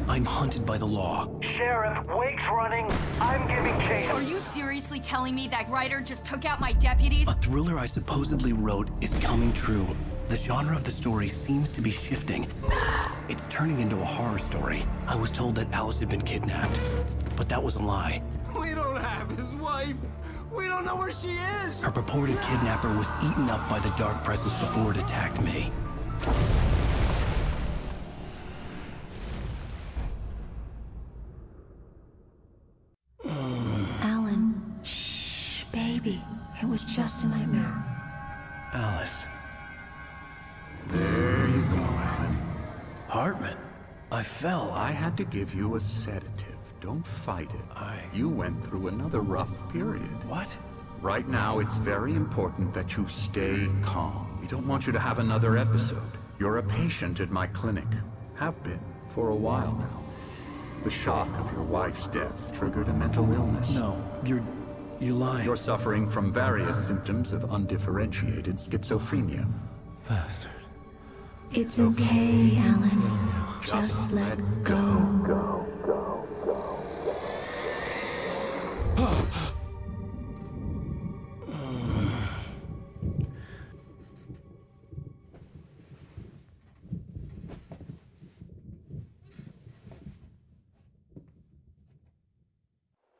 I'm hunted by the law. Sheriff, Wake's running. I'm giving chase. Are you seriously telling me that Ryder just took out my deputies? A thriller I supposedly wrote is coming true. The genre of the story seems to be shifting. It's turning into a horror story. I was told that Alice had been kidnapped, but that was a lie. We don't have his wife. We don't know where she is. Her purported kidnapper was eaten up by the dark presence before it attacked me. Alan, shh, baby. It was just a nightmare. Alice. There you go, Alan. Hartman. I fell. I had to give you a sedative. Don't fight it. You went through another rough period. What? Right now, it's very important that you stay calm. We don't want you to have another episode. You're a patient at my clinic. Have been for a while now. The shock of your wife's death triggered a mental illness. No, you're lying. You're suffering from various symptoms of undifferentiated schizophrenia. Bastard. It's okay, Alan. Just let go.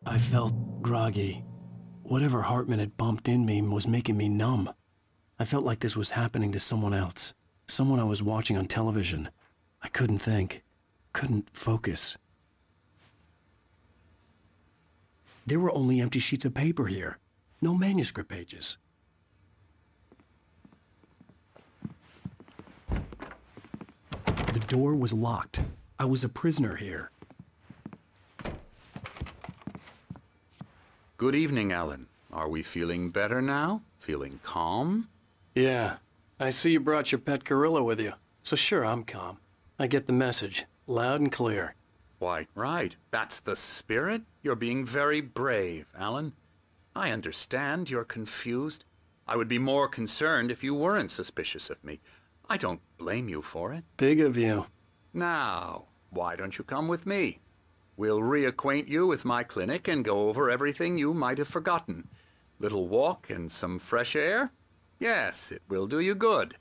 I felt groggy. Whatever Hartman had bumped in me was making me numb. I felt like this was happening to someone else. Someone I was watching on television. I couldn't think. Couldn't focus. There were only empty sheets of paper here. No manuscript pages. The door was locked. I was a prisoner here. Good evening, Alan. Are we feeling better now? Feeling calm? Yeah. I see you brought your pet gorilla with you. So sure, I'm calm. I get the message. Loud and clear. Why, right. That's the spirit. You're being very brave, Alan. I understand you're confused. I would be more concerned if you weren't suspicious of me. I don't blame you for it. Big of you. Now, why don't you come with me? We'll reacquaint you with my clinic and go over everything you might have forgotten. Little walk and some fresh air? Yes, it will do you good.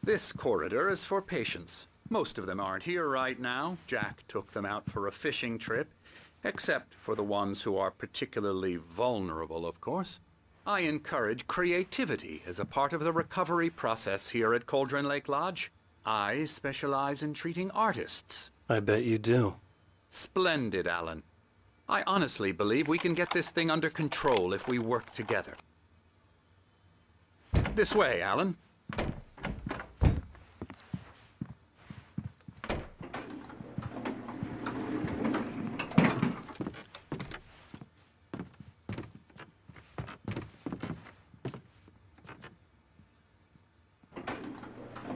This corridor is for patients. Most of them aren't here right now. Jack took them out for a fishing trip, except for the ones who are particularly vulnerable, of course. I encourage creativity as a part of the recovery process here at Cauldron Lake Lodge. I specialize in treating artists. I bet you do. Splendid, Alan. I honestly believe we can get this thing under control if we work together. This way, Alan.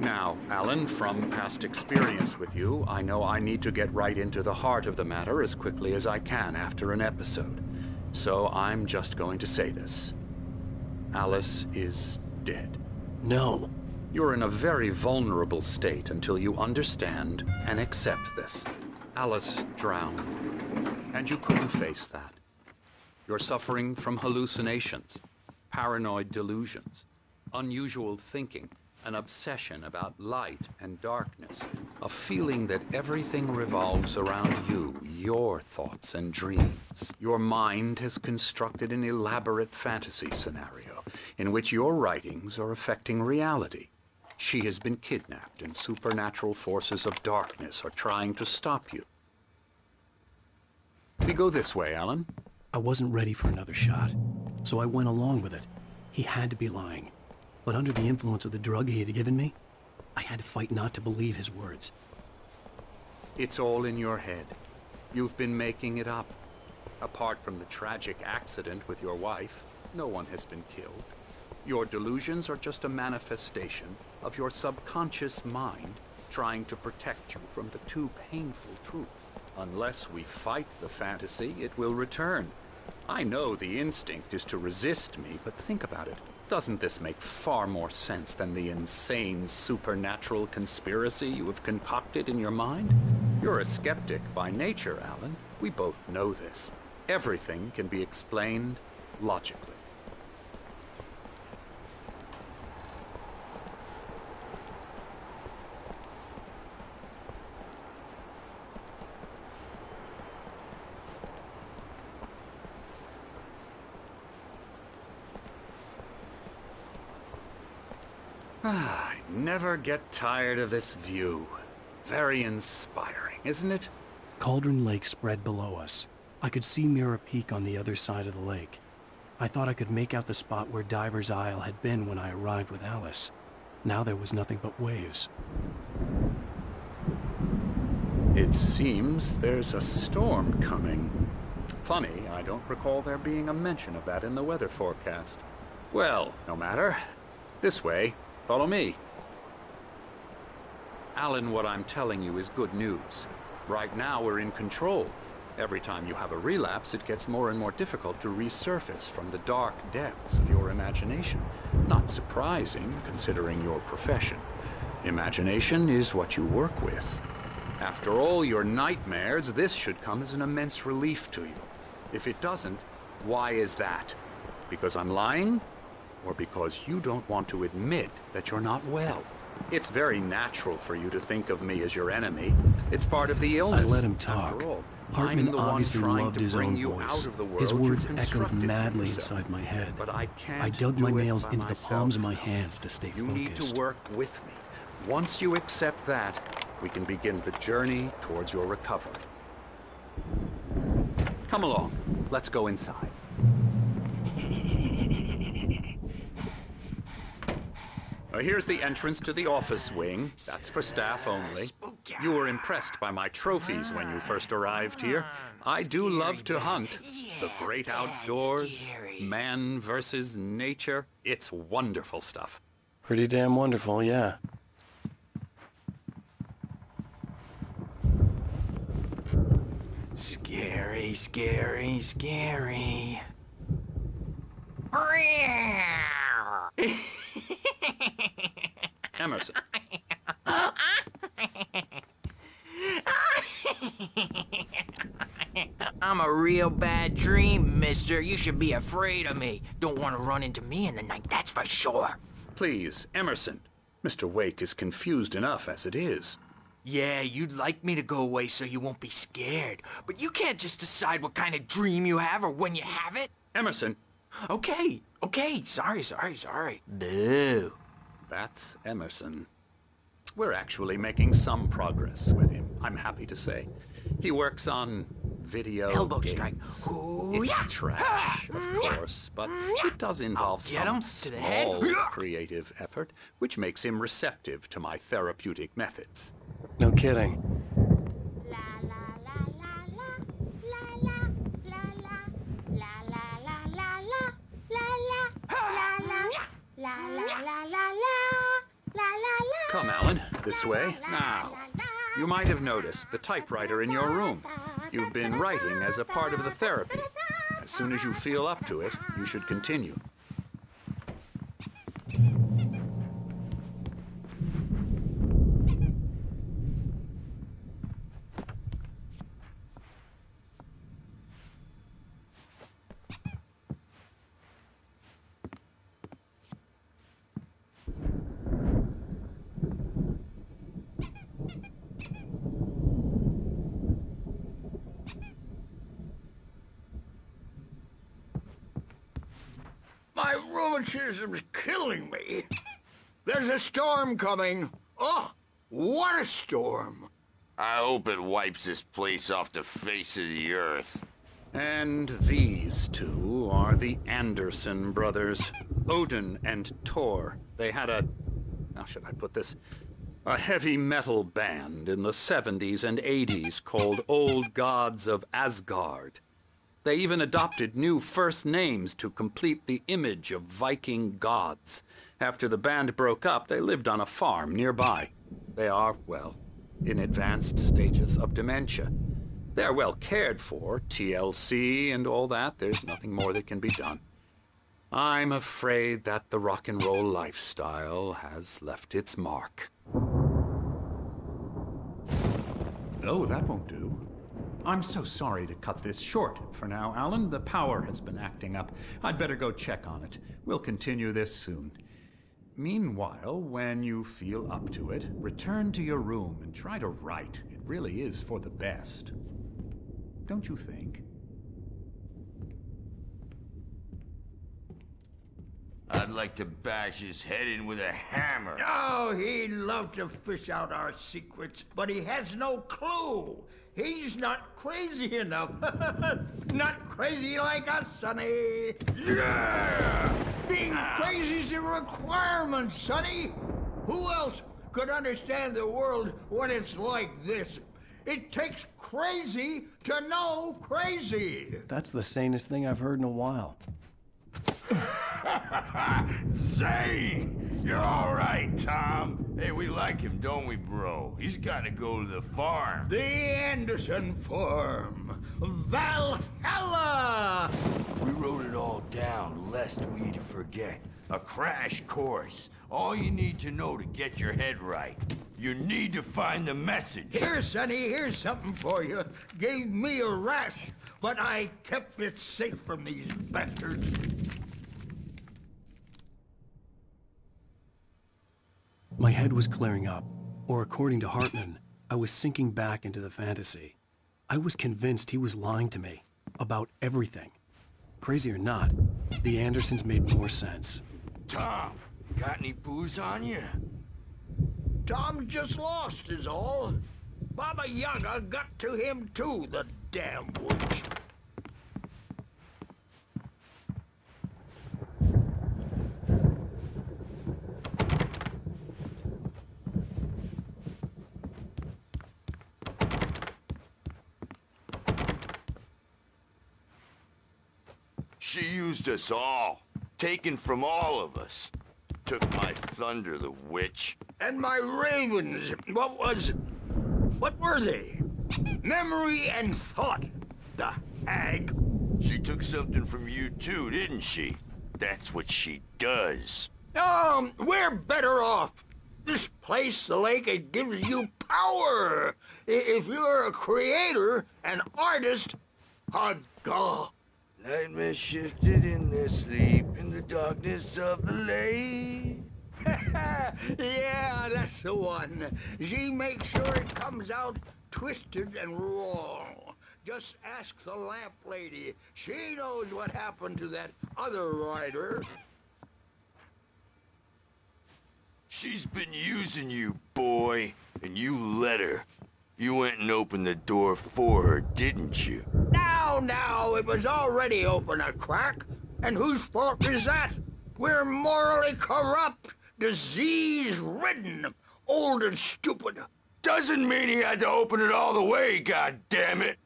Now, Alan, from past experience with you, I know I need to get right into the heart of the matter as quickly as I can after an episode. So I'm just going to say this. Alice is dead. No. You're in a very vulnerable state until you understand and accept this. Alice drowned, and you couldn't face that. You're suffering from hallucinations, paranoid delusions, unusual thinking, an obsession about light and darkness, a feeling that everything revolves around you, your thoughts and dreams. Your mind has constructed an elaborate fantasy scenario in which your writings are affecting reality. She has been kidnapped and supernatural forces of darkness are trying to stop you. We go this way, Alan. I wasn't ready for another shot, so I went along with it. He had to be lying. But under the influence of the drug he had given me, I had to fight not to believe his words. It's all in your head. You've been making it up. Apart from the tragic accident with your wife, no one has been killed. Your delusions are just a manifestation of your subconscious mind trying to protect you from the too painful truth. Unless we fight the fantasy, it will return. I know the instinct is to resist me, but think about it. Doesn't this make far more sense than the insane supernatural conspiracy you have concocted in your mind? You're a skeptic by nature, Alan. We both know this. Everything can be explained logically. I never get tired of this view. Very inspiring, isn't it? Cauldron Lake spread below us. I could see Mirror Peak on the other side of the lake. I thought I could make out the spot where Diver's Isle had been when I arrived with Alice. Now there was nothing but waves. It seems there's a storm coming. Funny, I don't recall there being a mention of that in the weather forecast. Well, no matter. This way. Follow me. Alan, what I'm telling you is good news. Right now, we're in control. Every time you have a relapse, it gets more and more difficult to resurface from the dark depths of your imagination. Not surprising, considering your profession. Imagination is what you work with. After all your nightmares, this should come as an immense relief to you. If it doesn't, why is that? Because I'm lying? Or because you don't want to admit that you're not well? It's very natural for you to think of me as your enemy. It's part of the illness. I let him talk. After all, Hartman I'm the one obviously trying loved to his bring own you voice. out of the world His words you've echoed constructed for madly yourself. inside my head. But I can't I dug do my it nails by into the myself. palms of my hands to stay You focused. need to work with me. Once you accept that, we can begin the journey towards your recovery. Come along. Let's go inside. Here's the entrance to the office wing. That's for staff only. You were impressed by my trophies when you first arrived here. I do love to hunt. The great outdoors, man versus nature. It's wonderful stuff. Pretty damn wonderful, yeah. Scary, scary, scary. Emerson. I'm a real bad dream, mister. You should be afraid of me. Don't want to run into me in the night, that's for sure. Please, Emerson. Mr. Wake is confused enough as it is. Yeah, you'd like me to go away so you won't be scared. But you can't just decide what kind of dream you have or when you have it. Emerson. Okay, sorry. Boo. That's Emerson. We're actually making some progress with him, I'm happy to say. He works on video Elbow games. strike. Ooh, It's yeah. trash, of course, but it does involve Get him some to the head. small creative effort, which makes him receptive to my therapeutic methods. No kidding. Come, Alan, this way. Now, you might have noticed the typewriter in your room. You've been writing as a part of the therapy. As soon as you feel up to it, you should continue. My rheumatism's killing me. There's a storm coming. Oh, what a storm. I hope it wipes this place off the face of the earth. And these two are the Anderson brothers, Odin and Tor. They had a, how should I put this? A heavy metal band in the 70s and 80s called Old Gods of Asgard. They even adopted new first names to complete the image of Viking gods. After the band broke up, they lived on a farm nearby. They are, well, in advanced stages of dementia. They're well cared for, TLC and all that. There's nothing more that can be done. I'm afraid that the rock and roll lifestyle has left its mark. Oh, that won't do. I'm so sorry to cut this short for now, Alan. The power has been acting up. I'd better go check on it. We'll continue this soon. Meanwhile, when you feel up to it, return to your room and try to write. It really is for the best. Don't you think? I'd like to bash his head in with a hammer. Oh, he'd love to fish out our secrets, but he has no clue. He's not crazy enough. Not crazy like us, Sonny. Yeah! Being crazy's a requirement, Sonny. Who else could understand the world when it's like this? It takes crazy to know crazy. That's the sanest thing I've heard in a while. Zane! You're all right, Tom. Hey, we like him, don't we, bro? He's got to go to the farm. The Anderson Farm. Valhalla! We wrote it all down, lest we'd forget. A crash course. All you need to know to get your head right. You need to find the message. Here, Sonny, here's something for you. Gave me a rash, but I kept it safe from these bastards. My head was clearing up, or according to Hartman, I was sinking back into the fantasy. I was convinced he was lying to me about everything. Crazy or not, the Andersons made more sense. Tom, got any booze on you? Tom just lost is all. Baba Yaga got to him too, the damn witch. She used us all. Taken from all of us. Took my thunder, the witch. And my ravens, what were they? Memory and thought, the hag. She took something from you too, didn't she? That's what she does. We're better off. This place, the lake, it gives you power. If you're a creator, an artist, a god. Nightmare shifted in their sleep in the darkness of the lake. Yeah, that's the one. She makes sure it comes out twisted and wrong. Just ask the lamp lady. She knows what happened to that other rider. She's been using you, boy, and you let her. You went and opened the door for her, didn't you? Now, it was already open a crack. And whose fault is that? We're morally corrupt, disease-ridden, old and stupid. Doesn't mean he had to open it all the way, goddammit.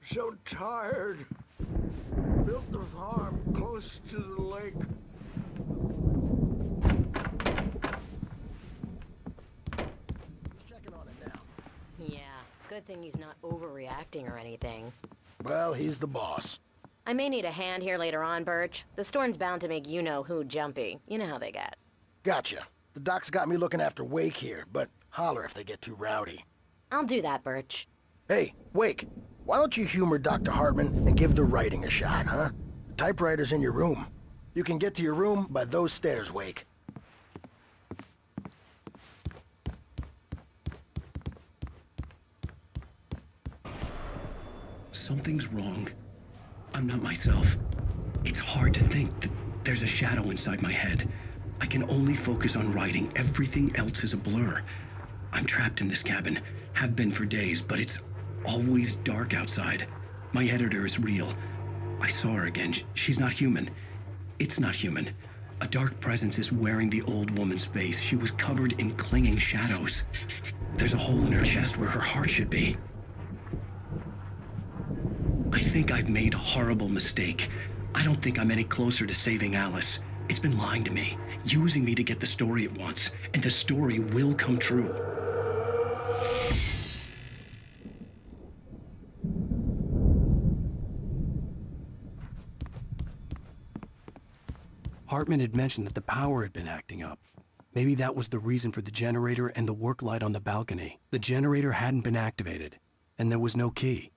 So tired. Built the farm close to the lake. Yeah, good thing he's not overreacting or anything. Well, he's the boss. I may need a hand here later on, Birch. The storm's bound to make you-know-who jumpy. You know how they get. Gotcha. The doc's got me looking after Wake here, but holler if they get too rowdy. I'll do that, Birch. Hey, Wake, why don't you humor Dr. Hartman and give the writing a shot, huh? The typewriter's in your room. You can get to your room by those stairs, Wake. Something's wrong. I'm not myself. It's hard to think that there's a shadow inside my head. I can only focus on writing. Everything else is a blur. I'm trapped in this cabin. Have been for days, but it's always dark outside. My editor is real. I saw her again. She's not human. It's not human. A dark presence is wearing the old woman's face. She was covered in clinging shadows. There's a hole in her chest where her heart should be. I think I've made a horrible mistake. I don't think I'm any closer to saving Alice. It's been lying to me, using me to get the story it wants, and the story will come true. Hartman had mentioned that the power had been acting up. Maybe that was the reason for the generator and the work light on the balcony. The generator hadn't been activated, and there was no key.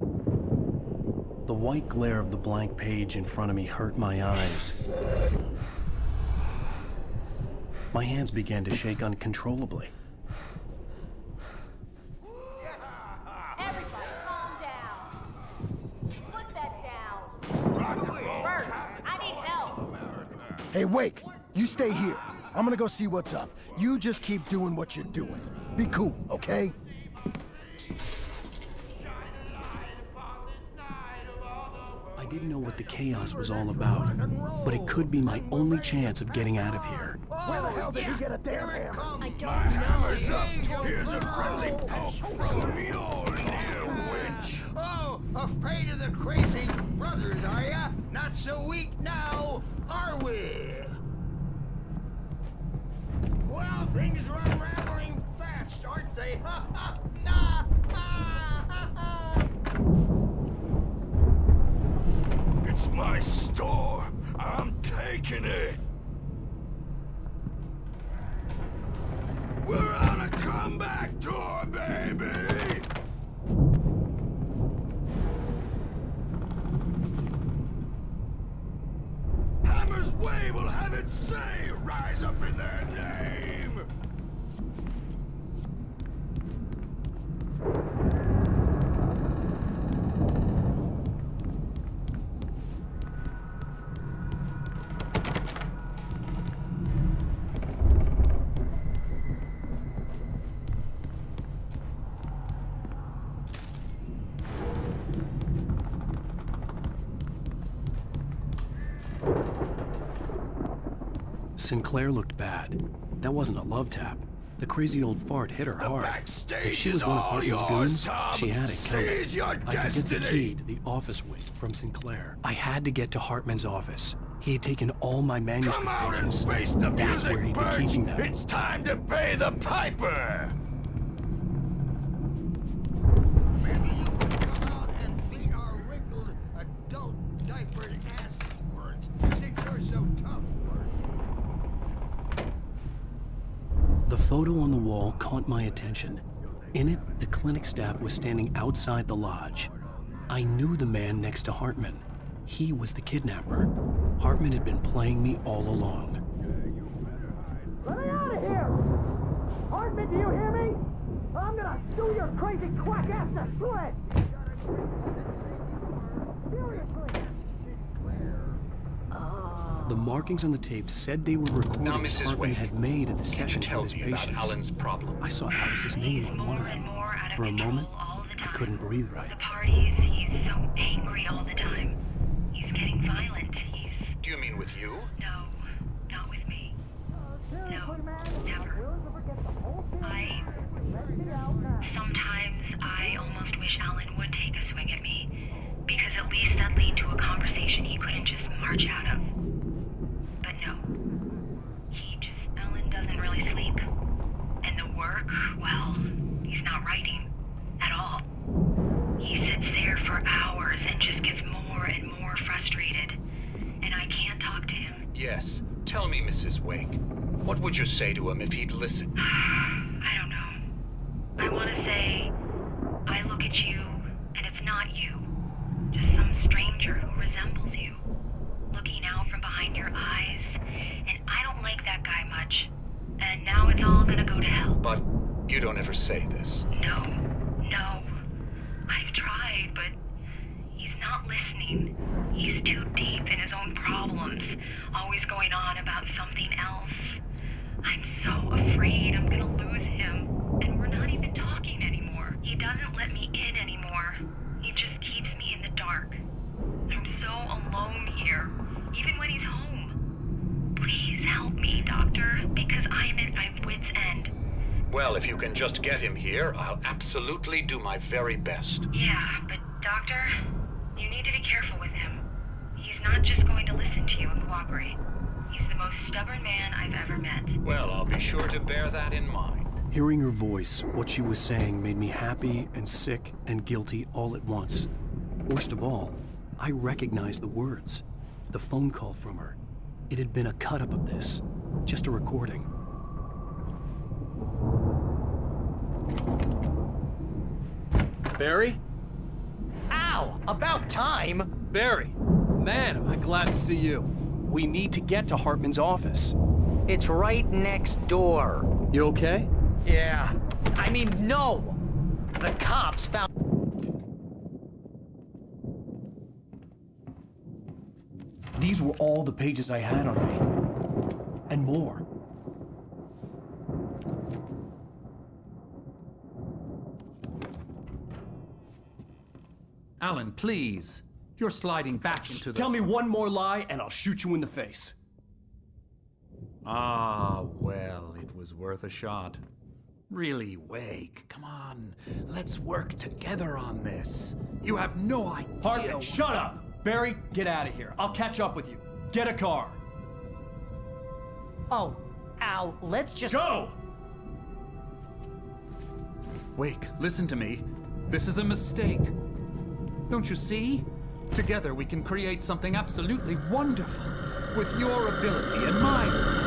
The white glare of the blank page in front of me hurt my eyes. My hands began to shake uncontrollably. Everybody, calm down. Put that down. Bert, I need help. Hey, Wake, you stay here. I'm gonna go see what's up. You just keep doing what you're doing. Be cool, okay? I didn't know what the chaos was all about, but it could be my only chance of getting out of here. Where the hell did you get a damn hammer? I don't know. Hammer's up. Here's a friendly poke from me all near witch. Oh, afraid of the crazy brothers, are ya? Not so weak now, are we? Well, things are unraveling fast, aren't they? Ha ha! Nah! Ha ha ha! It's my store. I'm taking it. We're on a comeback tour, baby! Hammer's Way will have its say rise up in their name! Sinclair looked bad. That wasn't a love tap. The crazy old fart hit her hard. If she was one of Hartman's goons, she had it coming. I could get the key to the office wing from Sinclair. I had to get to Hartman's office. He had taken all my manuscript pages. That's where he'd been keeping them. It's time to pay the piper! Maybe you could come out and beat our wrinkled, adult diapered asses for it, since you're so tough. The photo on the wall caught my attention. In it, the clinic staff was standing outside the lodge. I knew the man next to Hartman. He was the kidnapper. Hartman had been playing me all along. Let me out of here! Hartman, do you hear me? I'm gonna sue your crazy quack ass to slit! Seriously! The markings on the tape said they were recordings Hartman had made at the sessions with his patients. I saw Alice's name on one of them. For a moment, I couldn't breathe right. The parties, he's so angry all the time. He's getting violent. Do you mean with you? No, not with me. No, never. Sometimes I almost wish Alan would take a swing at me, because at least that'd lead to a conversation he couldn't just march out of. But no. Alan doesn't really sleep. And the work, well, he's not writing at all. He sits there for hours and just gets more and more frustrated. And I can't talk to him. Yes. Tell me, Mrs. Wake. What would you say to him if he'd listen? I don't know. I want to say, I look at you, and it's not you. Just some stranger who resembles you. Looking out from behind your eyes, and I don't like that guy much. And now it's all gonna go to hell. But you don't ever say this. No. I've tried, but he's not listening. He's too deep in his own problems, always going on about something else. I'm so afraid I'm gonna lose him, and we're not even talking anymore. He doesn't let me in anymore. He just keeps me in the dark. I'm so alone here, even when he's home. Please help me, Doctor, because I'm at my wit's end. Well, if you can just get him here, I'll absolutely do my very best. Yeah, but Doctor, you need to be careful with him. He's not just going to listen to you and cooperate. He's the most stubborn man I've ever met. Well, I'll be sure to bear that in mind. Hearing her voice, what she was saying made me happy and sick and guilty all at once. Worst of all, I recognized the words. The phone call from her. It had been a cut-up of this. Just a recording. Barry? Ow! About time! Barry! Man, am I glad to see you. We need to get to Hartman's office. It's right next door. You okay? Yeah. I mean, no! The cops found... These were all the pages I had on me. And more. Alan, please. You're sliding back into the... Tell me one more lie and I'll shoot you in the face. Ah, well, it was worth a shot. Really, Wake, come on. Let's work together on this. You have no idea... Hartman, shut up! Barry, get out of here. I'll catch up with you. Get a car. Oh, Al, let's just... Go! Wake, listen to me. This is a mistake. Don't you see? Together we can create something absolutely wonderful. With your ability and mine.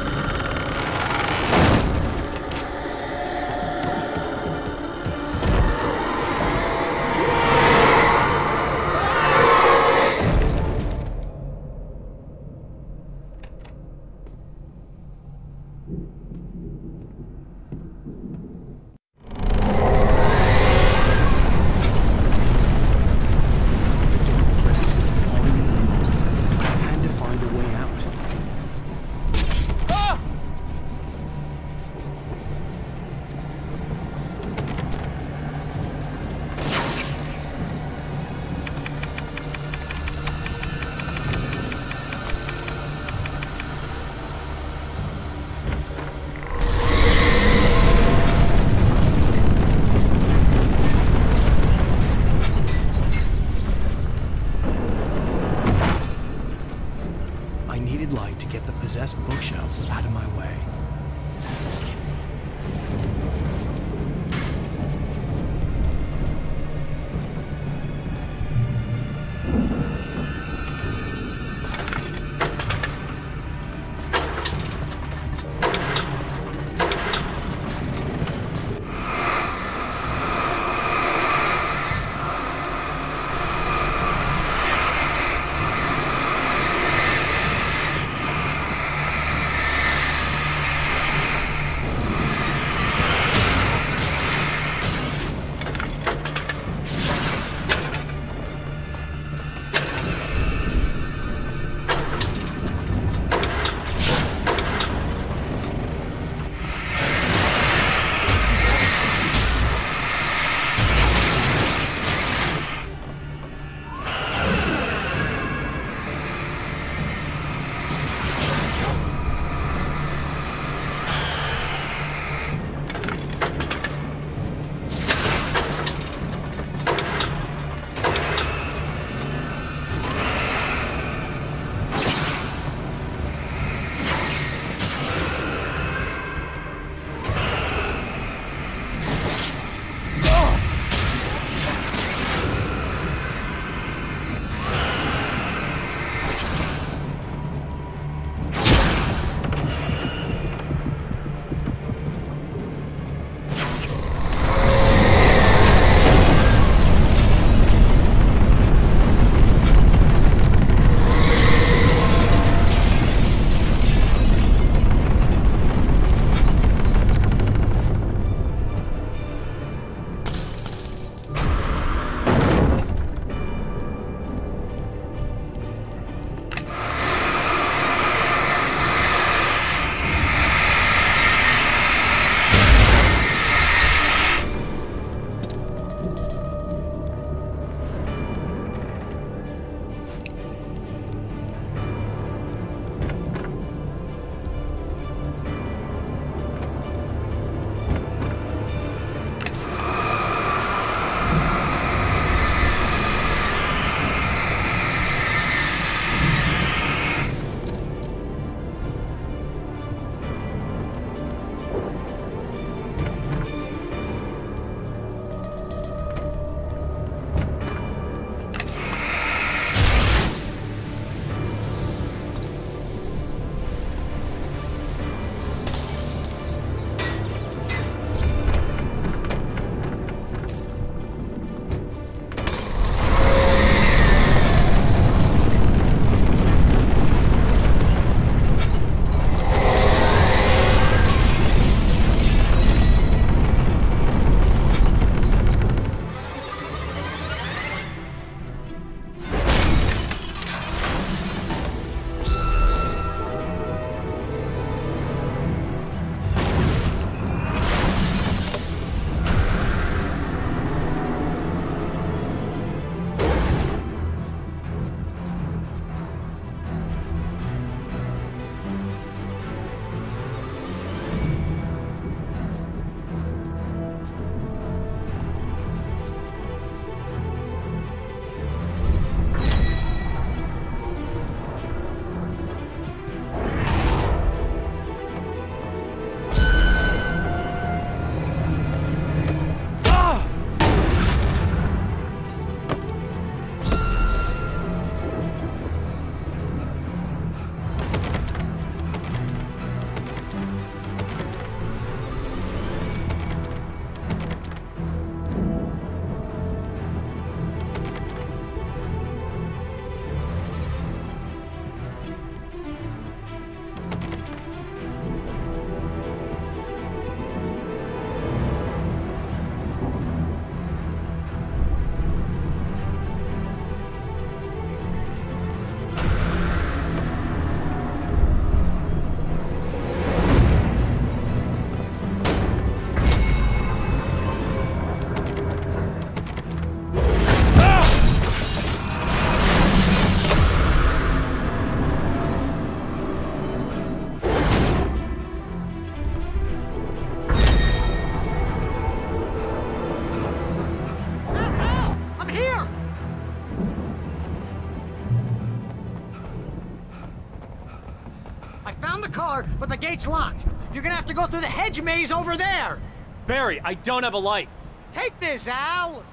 door, but the gate's locked. You're gonna have to go through the hedge maze over there. Barry, I don't have a light. Take this, Al!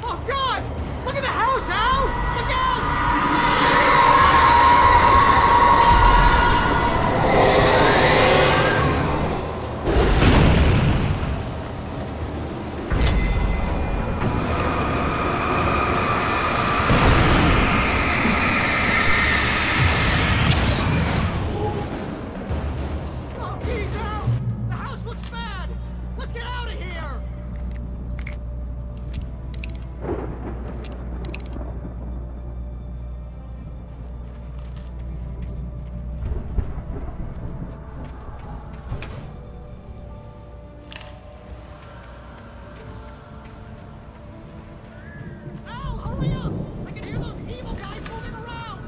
Oh, God! Look at the house, Al! Look out! Oh, geez, Al! The house looks bad! Let's get out of here! Al, hurry up! I can hear those evil guys moving around!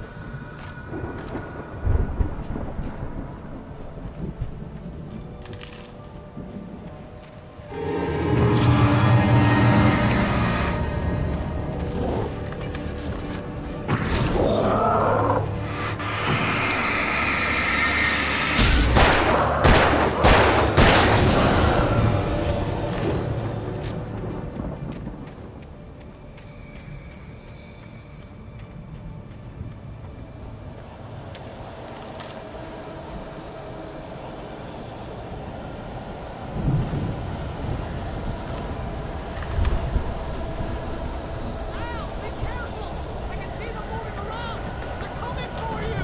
Al, be careful! I can see them moving around! They're coming for you!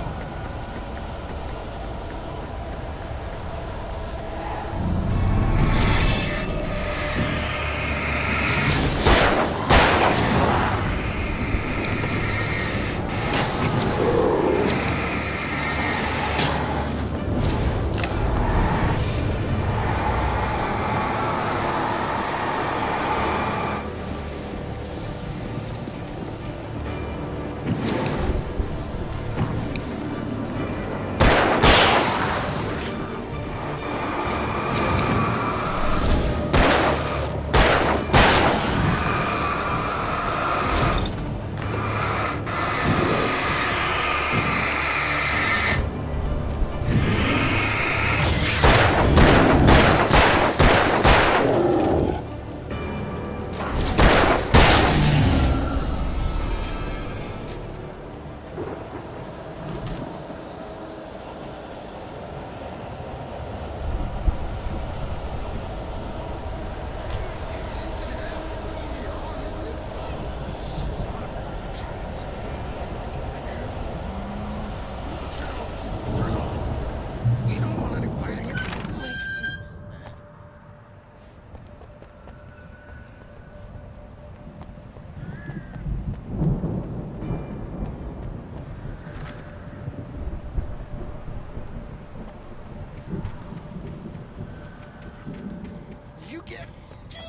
You get 2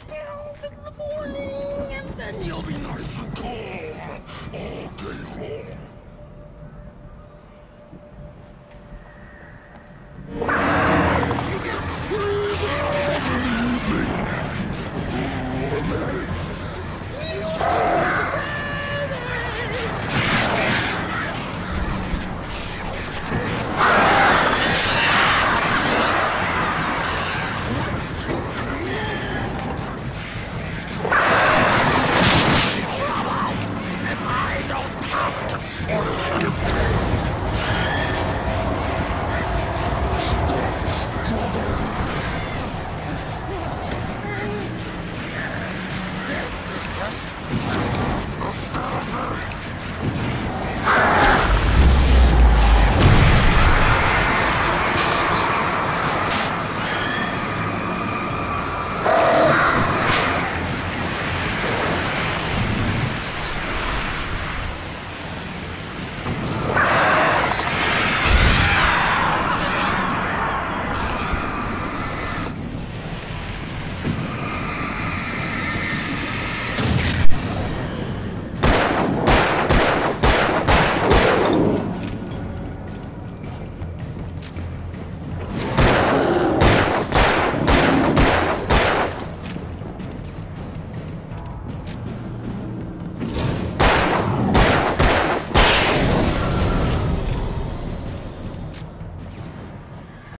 pills in the morning, and then you'll be nice and calm all day long.